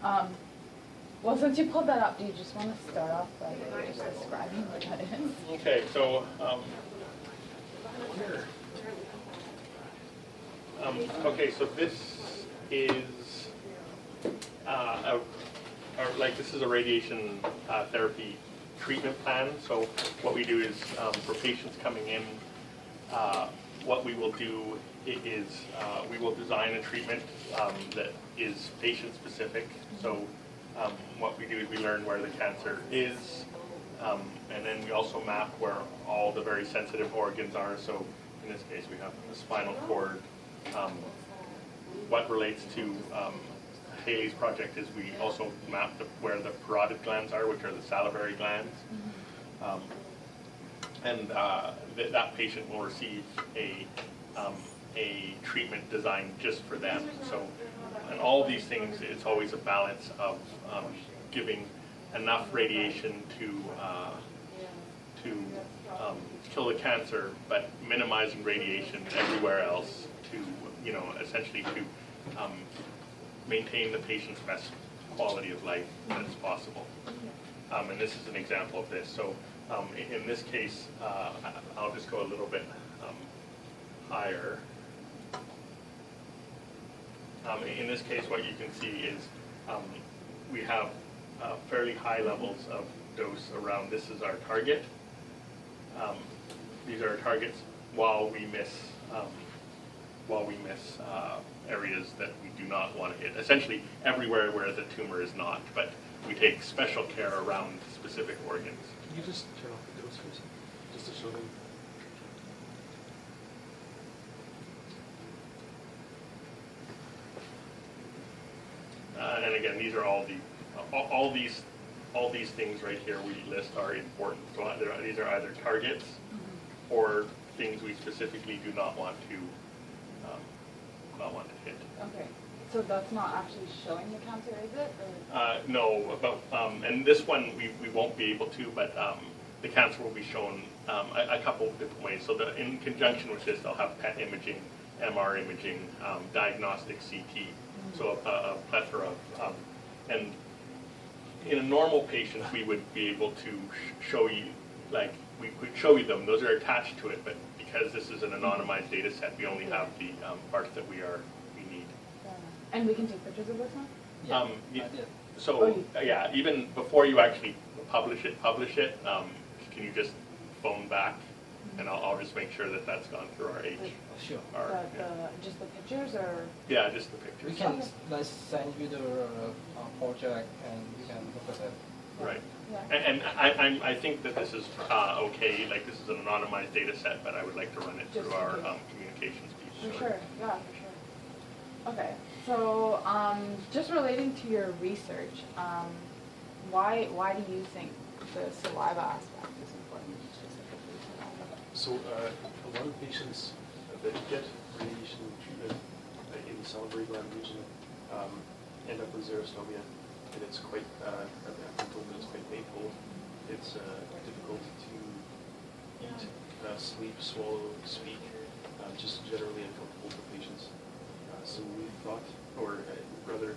Well, since you pulled that up, do you just want to start off by just describing what that is? Okay, so okay, so this is this is a radiation therapy treatment plan. So what we do is for patients coming in, what we will do is we will design a treatment that is patient specific. So what we do is we learn where the cancer is, and then we also map where all the very sensitive organs are. So in this case we have the spinal cord. What relates to Haley's project is we also map where the parotid glands are, which are the salivary glands. And that patient will receive a treatment designed just for them. So, and all of these things, it's always a balance of giving enough radiation to kill the cancer, but minimizing radiation everywhere else to, essentially to maintain the patient's best quality of life as possible. And this is an example of this. So in this case, I'll just go a little bit higher. In this case, what you can see is we have fairly high levels of dose around. This is our target. These are our targets while we miss areas that we do not want to hit. Essentially, everywhere where the tumor is not, but we take special care around specific organs. Can you just turn off the dose for a second, just to show them? And again, these are all these things right here we list are important. So these are either targets or things we specifically do not want to hit. Okay, so that's not actually showing the cancer, is it? Or? No, and this one we won't be able to, but the cancer will be shown a couple of different ways. So in conjunction with this, they'll have PET imaging, MR imaging, diagnostic CT, so a plethora of, and in a normal patient, we would be able to show you, like, we could show you them, those are attached to it, but because this is an anonymized data set, we only have the parts that we need. And we can take pictures of this one? So, yeah, even before you actually publish it, can you just phone back? And I'll just make sure that that's gone through our Sure. Just the pictures, or? Yeah, just the pictures. We can send you the project and you can look at it. Right. Yeah. And I think that this is okay, like this is an anonymized data set, but I would like to run it through our communications piece. For sure, yeah, for sure. Okay, so just relating to your research, why do you think the saliva aspect is important specifically to that? So a lot of patients that get radiation treatment in the salivary gland region end up with xerostomia, and it's quite, I've been told that it's quite painful. It's difficult to eat, sleep, swallow, speak, just generally uncomfortable for patients. So we thought, or rather,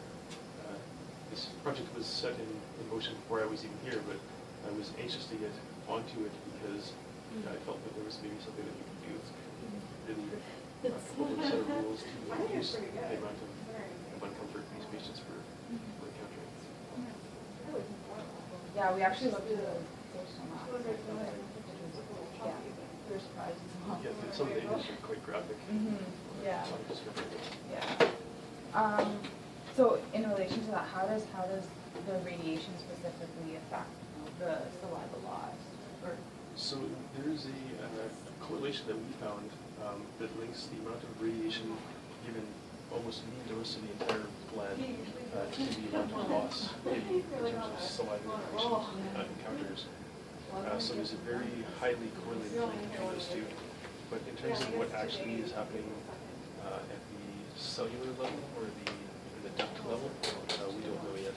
this project was set in motion before I was even here, but I was anxious to get onto it because I felt that there was maybe something that we could do really set of rules to reduce the amount of uncomfort these patients were encountering. Yeah, we actually looked at the first one. Yeah, we were surprised as well. Yeah, some of the images are quite graphic. Yeah. Some are descriptive. Yeah. So in relation to that, how does the radiation specifically affect the saliva loss? So there's a correlation that we found that links the amount of radiation given almost mean dose to the entire gland to the amount of loss in terms of saliva encounters. So there's a very highly correlated link between those two. But in terms of what actually is happening at the cellular level or the duct level, we don't know yet.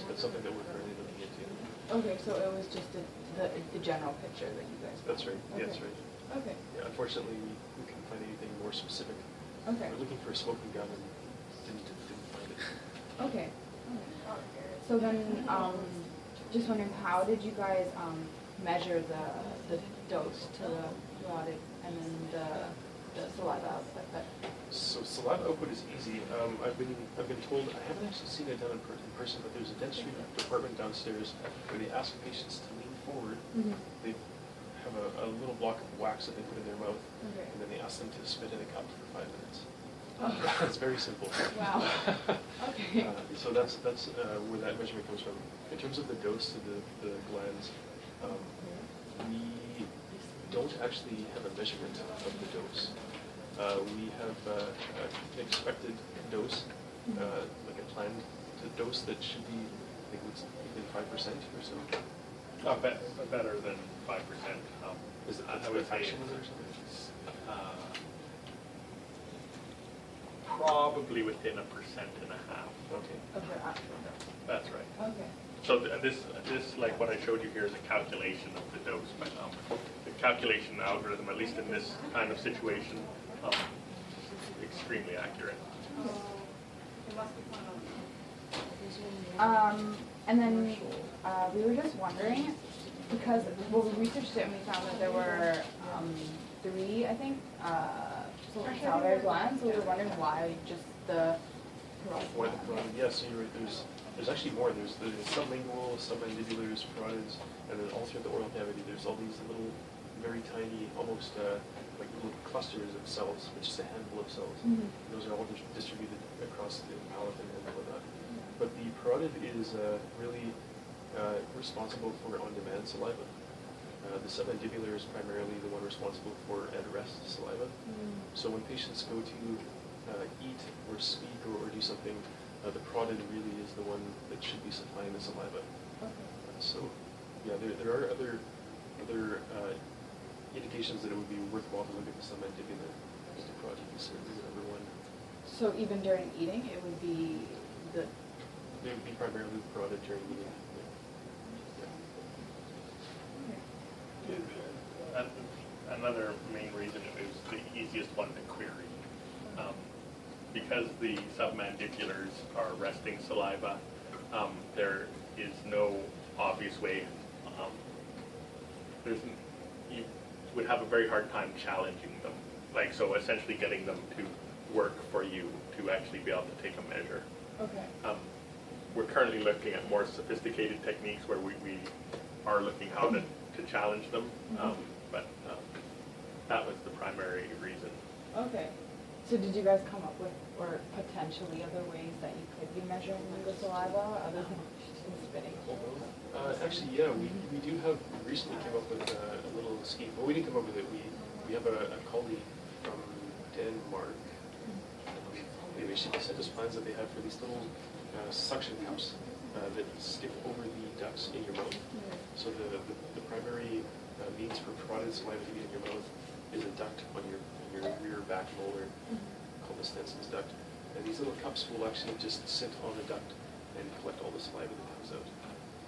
That's something that we're currently looking into. Okay, so it was just the general picture that you guys. That's right. Okay. Yeah, that's right. Okay. Yeah, unfortunately, we couldn't find anything more specific. Okay. We're looking for a smoking gun and didn't find it. Okay. So then, just wondering, how did you guys measure the dose to the parotid and then the saliva output? So saliva output is easy. I've been told, I haven't actually seen it done in person, but there's a dentistry department downstairs where they ask patients to lean forward. Mm-hmm. They have a little block of wax that they put in their mouth, Okay. and then they ask them to spit in a cup for 5 minutes. Oh. It's very simple. Wow. Okay. So that's where that measurement comes from. In terms of the dose to the glands, we don't actually have a measurement of the dose. We have an expected dose, like a planned dose that should be, I think it's within 5% or so. Better than 5%. Is it I would say action or something? probably within 1.5%. Okay. Of the actual dose. That's right. Okay. So this, like what I showed you here, is a calculation of the dose, but the calculation algorithm, at least in this kind of situation, extremely accurate. And then we were just wondering, because well, we researched it and we found that there were 3, I think, salivary glands. So we were wondering why just the parotid Why the gland. parotid? Yeah, so you're right. There's actually more. There's sublingual, submandibulars, parotids, and then all through the oral cavity, there's all these little, very tiny, almost like little clusters of cells, which is a handful of cells. Mhm. Those are all distributed across the palate and whatnot. But the parotid is really responsible for on-demand saliva. The submandibular is primarily the one responsible for at-rest saliva. So when patients go to eat or speak or do something, the parotid really is the one that should be supplying the saliva. Okay. So, yeah, there are other indications that it would be worthwhile to look at the submandibular, because the parotid is certainly the number one. So even during eating, it would be the. It would be primarily the parotid during eating. Another main reason it was the easiest one to query. Because the submandibulars are resting saliva, there is no obvious way. You would have a very hard time challenging them. Like, so essentially getting them to work for you to actually be able to take a measure. Okay. We're currently looking at more sophisticated techniques where we are looking how to challenge them, but that was the primary reason. Okay. So did you guys come up with, or potentially other ways that you could be measuring the saliva other than spitting? Actually, yeah, we do have, we recently came up with a little scheme. Well, we didn't come up with it. We have a colleague from Denmark. They basically sent us plans that they have for these little suction cups that stick over the ducts in your mouth. So the primary means for parotid saliva to get in your mouth is a duct on your rear back molar called the Stenson's duct. And these little cups will actually just sit on the duct and collect all the saliva that comes out.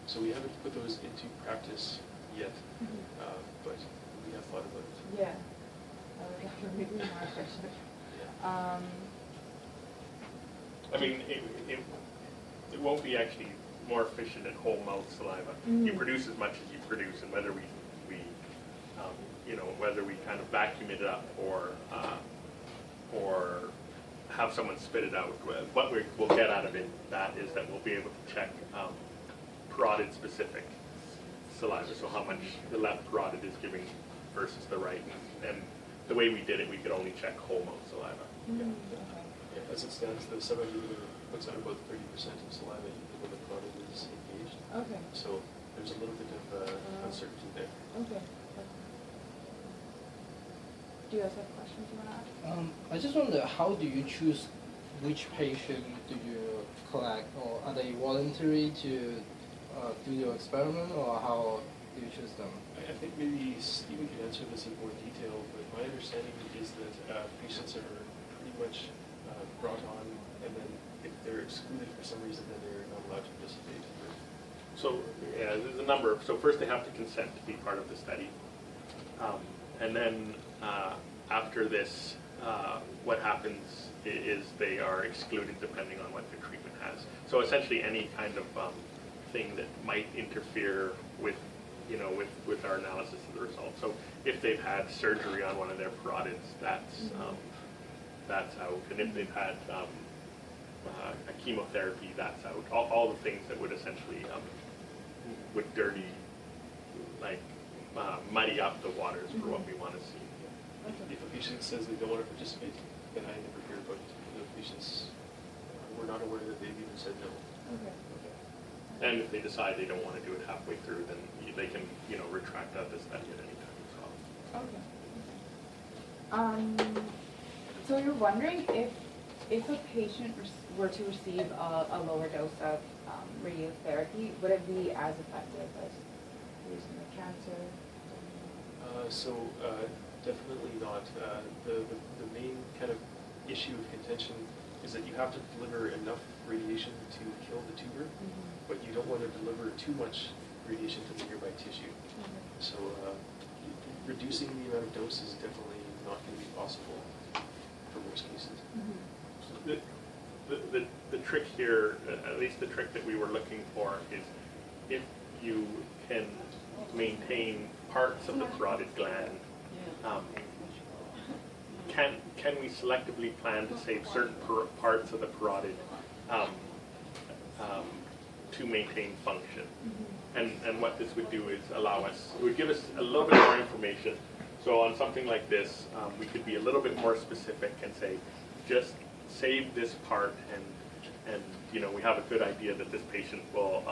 So we haven't put those into practice yet, but we have thought about it. Yeah. That was really more efficient. I mean, it won't be actually more efficient than whole mouth saliva. You produce as much as you produce, and whether we whether we kind of vacuum it up or have someone spit it out, what we'll get out of it, that is that we'll be able to check parotid specific saliva, so how much the left parotid is giving versus the right, and the way we did it, we could only check whole mouth saliva. Yeah, as it stands, the submandibular puts out about 30% of saliva when the parotid is engaged. Okay. So there's a little bit of uncertainty there. Okay. Do you guys have questions you want to ask? I just wonder, how do you choose which patient do you collect, or are they voluntary to do your experiment, or how do you choose them? I think maybe Stephen can answer this in more detail, but my understanding is that patients are pretty much brought on, and then if they're excluded for some reason, then they're not allowed to participate. So yeah, there's a number. So first they have to consent to be part of the study. And then after this, what happens is they are excluded depending on what their treatment has. So essentially any kind of thing that might interfere with, with our analysis of the results. So if they've had surgery on one of their carotids, that's out. And if they've had a chemotherapy, that's out. All the things that would essentially would dirty, like muddy up the waters for what we want to see. If a patient says they don't want to participate, then I never hear about the patients. We're not aware that they've even said no. Okay. And if they decide they don't want to do it halfway through, then they can, retract out the study at any time as well. Okay. So you're wondering if a patient were to receive a lower dose of radiotherapy, would it be as effective as using the cancer? Definitely not. The main kind of issue of contention is that you have to deliver enough radiation to kill the tumor, but you don't want to deliver too much radiation to the nearby tissue. So reducing the amount of dose is definitely not going to be possible for most cases. The trick here, at least the trick that we were looking for, is if you can maintain parts of the parotid gland, can we selectively plan to save certain parts of the parotid to maintain function? And what this would do is it would give us a little bit more information. So on something like this, we could be a little bit more specific and say, just save this part, and we have a good idea that this patient will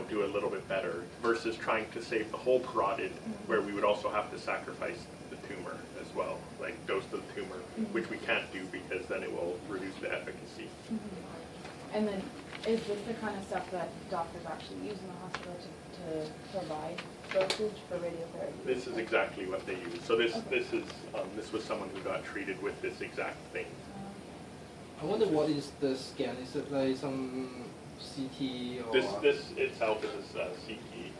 do a little bit better, versus trying to save the whole parotid, where we would also have to sacrifice the tumor as well, like dose the tumor, which we can't do because then it will reduce the efficacy. And then, is this the kind of stuff that doctors actually use in the hospital to provide dosage for radiotherapy? This is exactly what they use. So this was someone who got treated with this exact thing. I wonder what is the scan? Is it like some CT or? This itself is a CT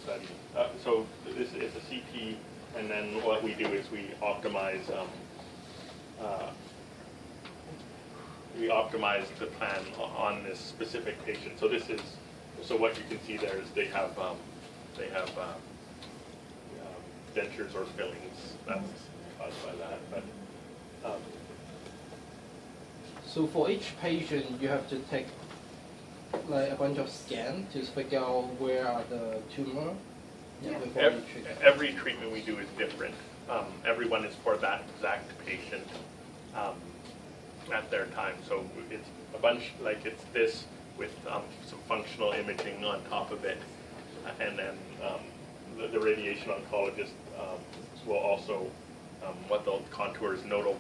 study. So this is a CT, and then what we do is we optimize the plan on this specific patient. So what you can see there is they have dentures or fillings. That's caused by that. But so for each patient, you have to take like a bunch of scans to figure out where are the tumor. Yeah. Every treatment we do is different. Everyone is for that exact patient at their time. So it's a bunch, like it's this with some functional imaging on top of it, and then the radiation oncologist will also what they'll contour is nodal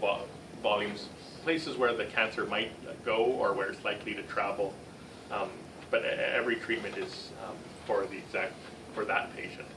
volumes, places where the cancer might go or where it's likely to travel. But every treatment is for that patient.